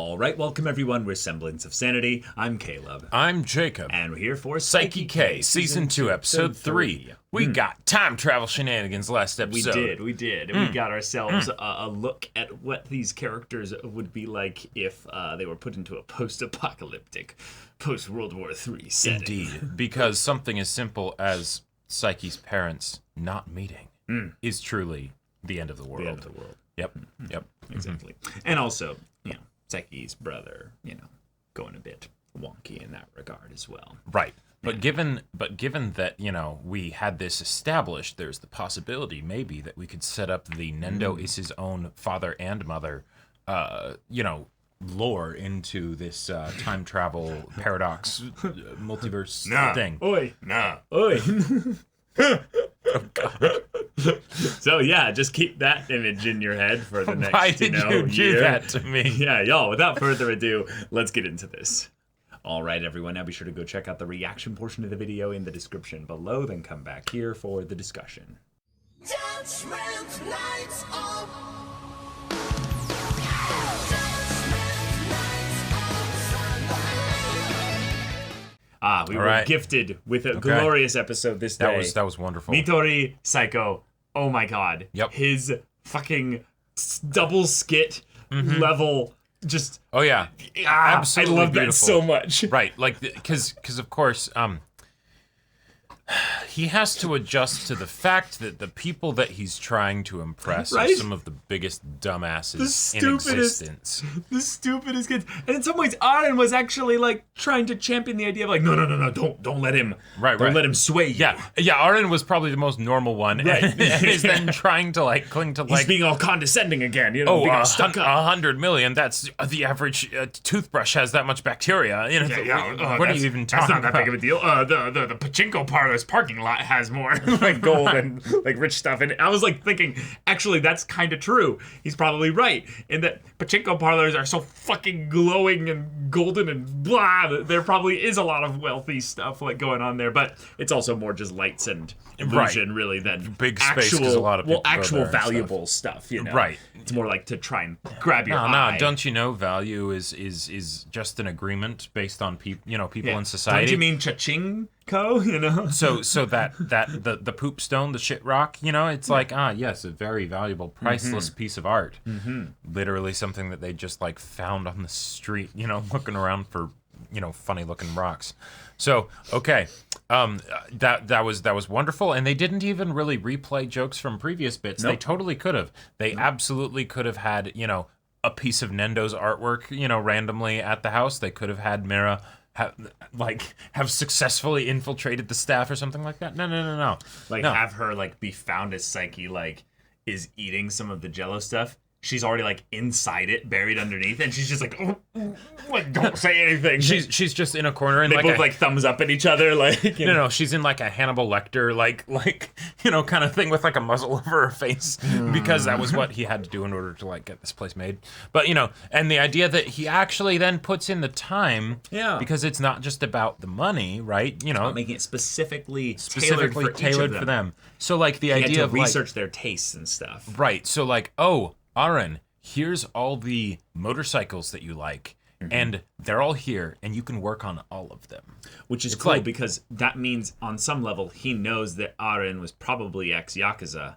All right, welcome everyone. We're Semblance of Sanity. I'm Caleb. I'm Jacob. And we're here for Saiki K, Season 2, Episode 3. We got time travel shenanigans last episode. We did. We got ourselves a look at what these characters would be like if they were put into a post-apocalyptic, post-World War III setting. Indeed, because something as simple as Saiki's parents not meeting is truly the end of the world. The end of the world. Yep, yep. Exactly. And also, Saiki's brother, going a bit wonky in that regard as well. Right. But given that, we had this established, there's the possibility maybe that we could set up the Nendo is his own father and mother, lore into this time travel paradox multiverse thing. Oi. Nah. Oi. Oh, God. So yeah, just keep that image in your head for the next, Why did you do year. that to me? Yeah, y'all, without further ado, let's get into this. All right, everyone, now be sure to go check out the reaction portion of the video in the description below, then come back here for the discussion. Judgment lights up. We were gifted with a glorious episode this day. That was wonderful. Midori Saiko. Oh my god. Yep. His fucking double skit level just... Oh yeah. Absolutely I love beautiful. that so much. Right, like, because of course, he has to adjust to the fact that the people that he's trying to impress are some of the biggest dumbasses in existence. The stupidest kids. And in some ways, Aren was actually like trying to champion the idea of like, no, don't let him, don't let him sway you. Yeah. Aren was probably the most normal one, right? And is then trying to like cling to like he's being all condescending again. being all stuck up. 100 million. That's the average toothbrush has that much bacteria. What are you even talking about? That's not that big of a deal. The pachinko parlor's parking lot has more like gold and like rich stuff. And I was like thinking, actually, that's kind of true. He's probably right in that pachinko parlors are so fucking glowing and golden and blah. There probably is a lot of wealthy stuff like going on there, but it's also more just lights and illusion, really, than big space. A lot of people actual valuable stuff. Right. It's more like to try and grab your eye. No. Don't you know value is just an agreement based on people in society? Don't you mean cha-ching? So that the poop stone, the shit rock, it's like, yes, a very valuable, priceless piece of art. Literally something that they just like found on the street, looking around for, funny looking rocks. So, okay. That was wonderful, and they didn't even really replay jokes from previous bits. Nope. They totally could have. They absolutely could have had, a piece of Nendo's artwork, randomly at the house. They could have had Mira have successfully infiltrated the staff or something like that. No. Have her be found as Saiki is eating some of the Jello stuff. She's already inside it, buried underneath, and she's just don't say anything. She's just in a corner, and they both thumbs up at each other, No, she's in a Hannibal Lecter kind of thing with a muzzle over her face, because that was what he had to do in order to get this place made. But and the idea that he actually then puts in the time, because it's not just about the money, right? It's about making it specifically tailored for them. So the idea of research their tastes and stuff, right? So Aren, here's all the motorcycles that you like, and they're all here, and you can work on all of them. Which is cool, because that means, on some level, he knows that Aren was probably ex-Yakuza.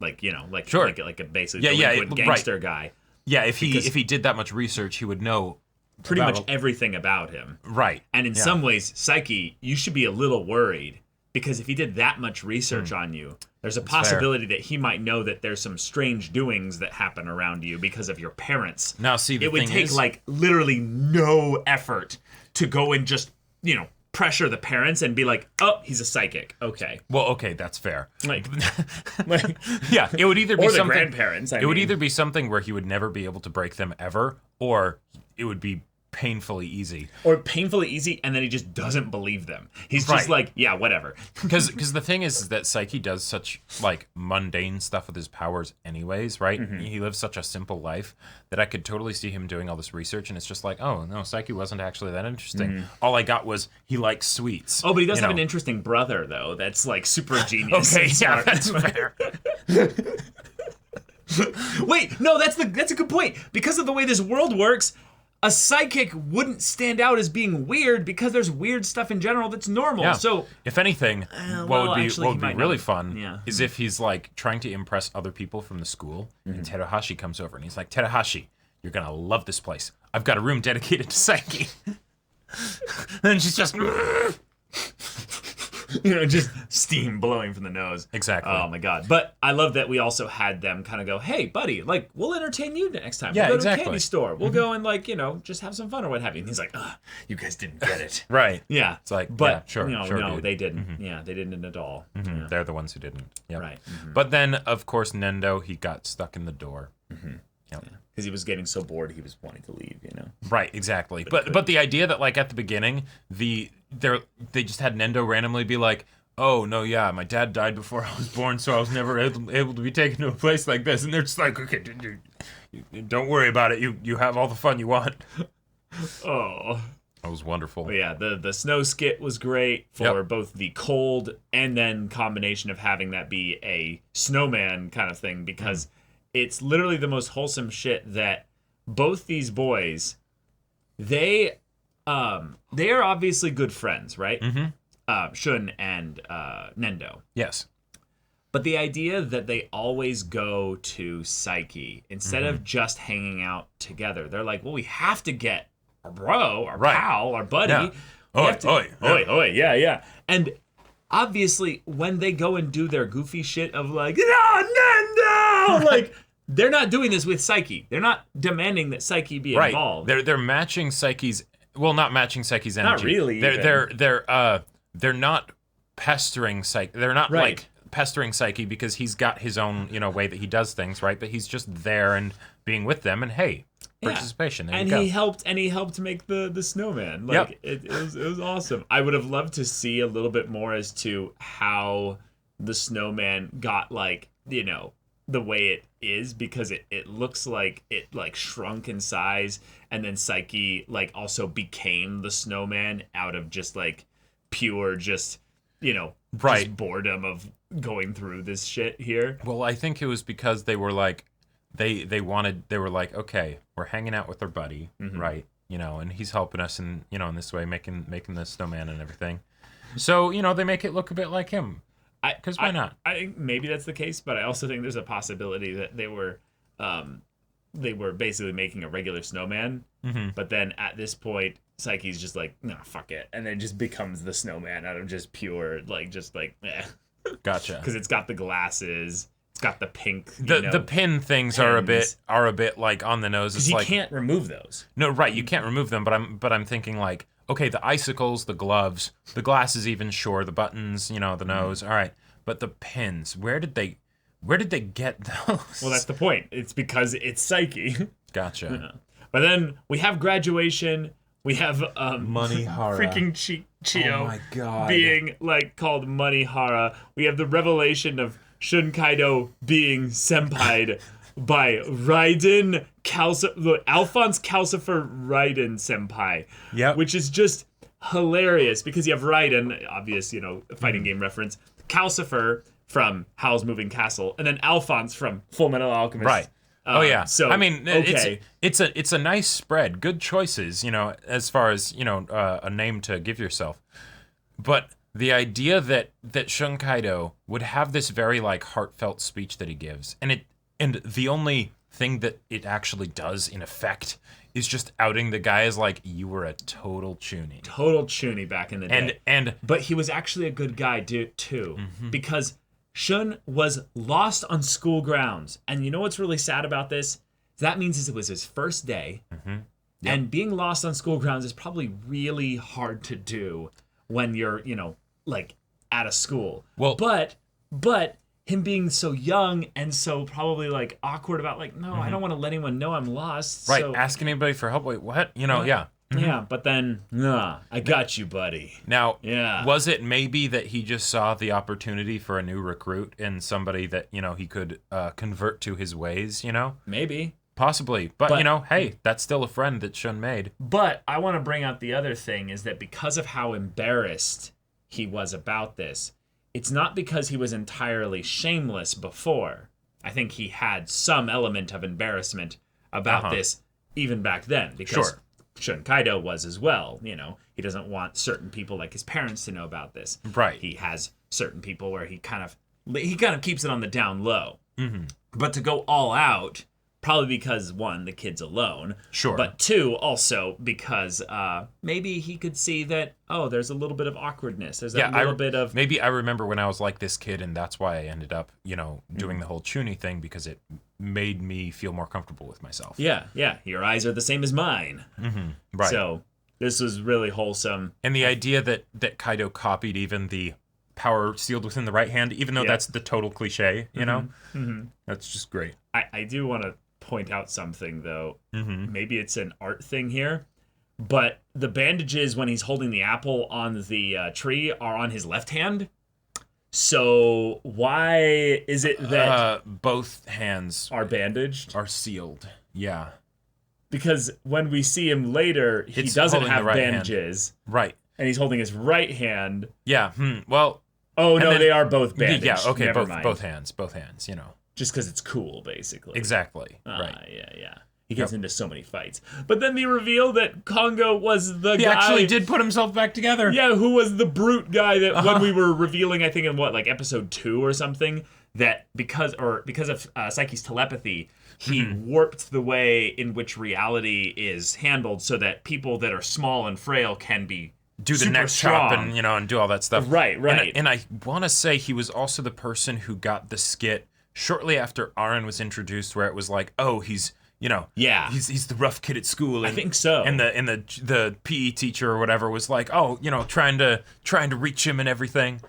Like a basically delinquent gangster guy. Yeah, if he did that much research, he would know pretty much everything about him. Right. And in some ways, Saiki, you should be a little worried, because if he did that much research on you, there's a possibility that he might know that there's some strange doings that happen around you because of your parents. Now, see, it would take literally no effort to go and just, pressure the parents and be like, oh, he's a psychic. Okay. Well, okay, that's fair. Yeah, it would either be or something. The grandparents. Would either be something where he would never be able to break them ever, or it would be painfully easy. Or painfully easy, and then he just doesn't believe them. He's just yeah, whatever. Because the thing is that Saiki does such mundane stuff with his powers anyways, right? He lives such a simple life that I could totally see him doing all this research, and it's just oh no, Saiki wasn't actually that interesting. All I got was he likes sweets. Oh, but he does have an interesting brother though. That's super genius. Okay, yeah, that's fair. Wait, no, that's a good point. Because of the way this world works, a psychic wouldn't stand out as being weird because there's weird stuff in general that's normal. Yeah. So if anything, what would be really fun Yeah. is if he's like trying to impress other people from the school, and Teruhashi comes over and he's like, Teruhashi, you're gonna love this place. I've got a room dedicated to Saiki. And she's just just steam blowing from the nose. Exactly. Oh my god. But I love that we also had them kind of go, hey, buddy, like, we'll entertain you next time. Yeah, We'll go to a exactly. candy store. We'll go and, like, just have some fun or what have you. And he's like, ugh, you guys didn't get it. right. Yeah. It's like, but, yeah, sure, no, dude. they didn't. Yeah, they didn't at all. Yeah. They're the ones who didn't. Yep. Right. But then, of course, Nendo, he got stuck in the door. Yep. Because he was getting so bored, he was wanting to leave, Right, exactly. But the idea that, like, at the beginning, they just had Nendo randomly be like, oh, no, yeah, my dad died before I was born, so I was never able to be taken to a place like this. And they're just like, okay, don't worry about it. You have all the fun you want. Oh. That was wonderful. But yeah, the snow skit was great for both the cold and then combination of having that be a snowman kind of thing, because it's literally the most wholesome shit that both these boys, they are obviously good friends, right? Mm-hmm. Shun and Nendo. Yes. But the idea that they always go to Saiki instead of just hanging out together, they're like, well, we have to get our bro, our pal, our buddy. Yeah. Oi, yeah. And obviously, when they go and do their goofy shit of like, Nendo, like, they're not doing this with Saiki. They're not demanding that Saiki be involved. They're matching Saiki's. Well, not matching Saiki's energy. Not really. They're not pestering Saiki. They're not like pestering Saiki because he's got his own way that he does things, right? But he's just there and being with them, and hey, participation. There and you go. he helped make the snowman. Like it was awesome. I would have loved to see a little bit more as to how the snowman got the way it is, because it looks like it like shrunk in size, and then Saiki like also became the snowman out of just like pure just boredom of going through this shit here. Well, I think it was because they were like they were like, okay, we're hanging out with our buddy, right? And he's helping us in in this way, making the snowman and everything. So they make it look a bit like him. Because why not? I think maybe that's the case, but I also think there's a possibility that they were basically making a regular snowman, but then at this point, Saiki's just like, no, fuck it, and then just becomes the snowman out of just pure Gotcha. Because it's got the glasses, it's got the pink. The pin things are a bit like on the nose. It's you like can't remove those. No, right, you can't remove them. But I'm thinking like, okay, the icicles, the gloves, the glasses, even sure, the buttons, the nose, all right. But the pins, where did they get those? Well, that's the point. It's because it's Saiki. Gotcha. Yeah. But then we have graduation. We have Moneyhara. Freaking Chio Oh my God. being like called Moneyhara. We have the revelation of Shun Kaido being senpai'd by Alphonse Calcifer Raiden senpai. Yep. Which is just hilarious because you have Raiden, obvious, fighting game reference, Calcifer from Howl's Moving Castle, and then Alphonse from Full Metal Alchemist. Right. Oh yeah. So I mean, okay. it's a nice spread. Good choices, as far as a name to give yourself. But the idea that Shun Kaido would have this very like heartfelt speech that he gives, and the only thing that it actually does in effect is just outing the guy as like, you were a total chuny. Total chuny back in the day. But he was actually a good guy too, because Shun was lost on school grounds. And you know what's really sad about this? That means it was his first day. Yep. And being lost on school grounds is probably really hard to do when you're, like at a school. Well, but him being so young and so probably like awkward about like, no, I don't want to let anyone know I'm lost. Right. So, Asking anybody for help. Wait, what? Yeah. Yeah, but then, I got you, buddy. Now, Yeah. was it maybe that he just saw the opportunity for a new recruit and somebody that, he could convert to his ways, Maybe. Possibly. But, hey, that's still a friend that Shun made. But I want to bring out the other thing is that because of how embarrassed he was about this, it's not because he was entirely shameless before. I think he had some element of embarrassment about this even back then. Because Shun Kaido was as well. You know, he doesn't want certain people like his parents to know about this. Right. He has certain people where he kind of keeps it on the down low. Mm-hmm. But to go all out, probably because, one, the kid's alone. Sure. But two, also because maybe he could see that, there's a little bit of awkwardness. There's a little bit of... Maybe I remember when I was like this kid, and that's why I ended up, doing the whole Chuny thing, because it made me feel more comfortable with myself. Yeah. Your eyes are the same as mine. Mm-hmm. Right. So this was really wholesome. And the idea that Kaido copied even the power sealed within the right hand, even though that's the total cliche, that's just great. I do want to point out something, though. Mm-hmm. Maybe it's an art thing here, but the bandages when he's holding the apple on the tree are on his left hand. So why is it that both hands are bandaged? Are sealed. Yeah. Because when we see him later, he doesn't have bandages. Hand. Right. And he's holding his right hand. Yeah. Well. Oh, no, they are both bandaged. Yeah, okay, Never mind. both hands, Just because it's cool, basically. Exactly. Right. Yeah. He gets into so many fights. But then they reveal that Kongo was the guy... He actually did put himself back together. Yeah, who was the brute guy that when we were revealing, I think in episode 2 or something, that because of Saiki's telepathy, he warped the way in which reality is handled so that people that are small and frail can be do the neck chop and and do all that stuff. Right. And I want to say he was also the person who got the skit shortly after Aaron was introduced, where it was like, oh, he's he's the rough kid at school. And, I think so. And the PE teacher or whatever was like, oh, trying to reach him and everything.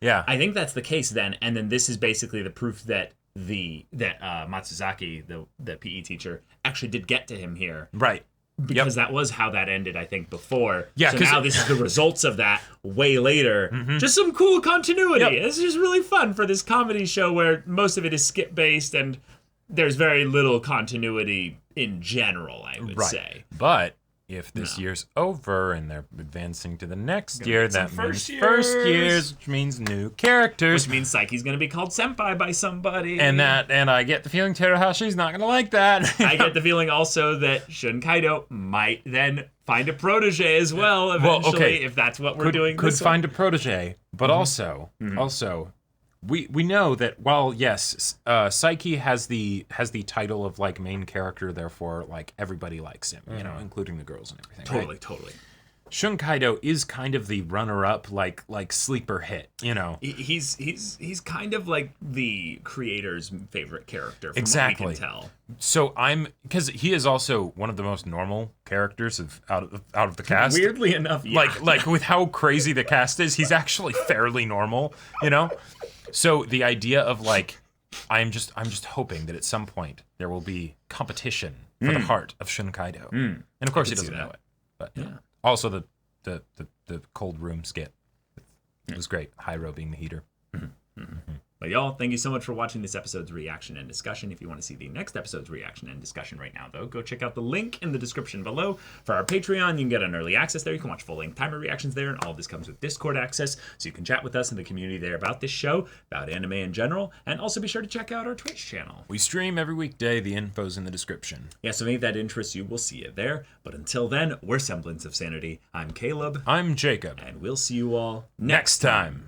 Yeah. I think that's the case then, and then this is basically the proof that Matsuzaki, the PE teacher, actually did get to him here. Right. Because that was how that ended, I think, before. Yeah, so now this is the results of that way later. Just some cool continuity. Yep. It's just really fun for this comedy show where most of it is skip-based and there's very little continuity in general, I would say. But if this year's over and they're advancing to the next year, that means first years, which means new characters. Which means Saiki's going to be called Senpai by somebody. And I get the feeling Terahashi's not going to like that. I get the feeling also that Shun Kaido might then find a protege as well eventually, if that's what we're doing. Could find a protege, but also, we know that while yes, Saiki has the title of like main character, therefore like everybody likes him, including the girls and everything. Totally. Shun Kaido is kind of the runner-up, like sleeper hit, He's kind of like the creator's favorite character, from exactly. what we can tell. So because he is also one of the most normal characters out of the cast. Weirdly enough, yeah. Like with how crazy the cast is, he's actually fairly normal, So the idea of like, I'm just hoping that at some point there will be competition for the heart of Shun Kaido, and of course he doesn't know it. But also the cold room skit, it was great. Hyro being the heater. But y'all, thank you so much for watching this episode's reaction and discussion. If you want to see the next episode's reaction and discussion right now, though, go check out the link in the description below. For our Patreon, you can get an early access there. You can watch full-length timer reactions there, and all of this comes with Discord access, so you can chat with us in the community there about this show, about anime in general, and also be sure to check out our Twitch channel. We stream every weekday. The info's in the description. Yeah, so if that interests you, we'll see you there. But until then, we're Semblance of Sanity. I'm Caleb. I'm Jacob. And we'll see you all next time.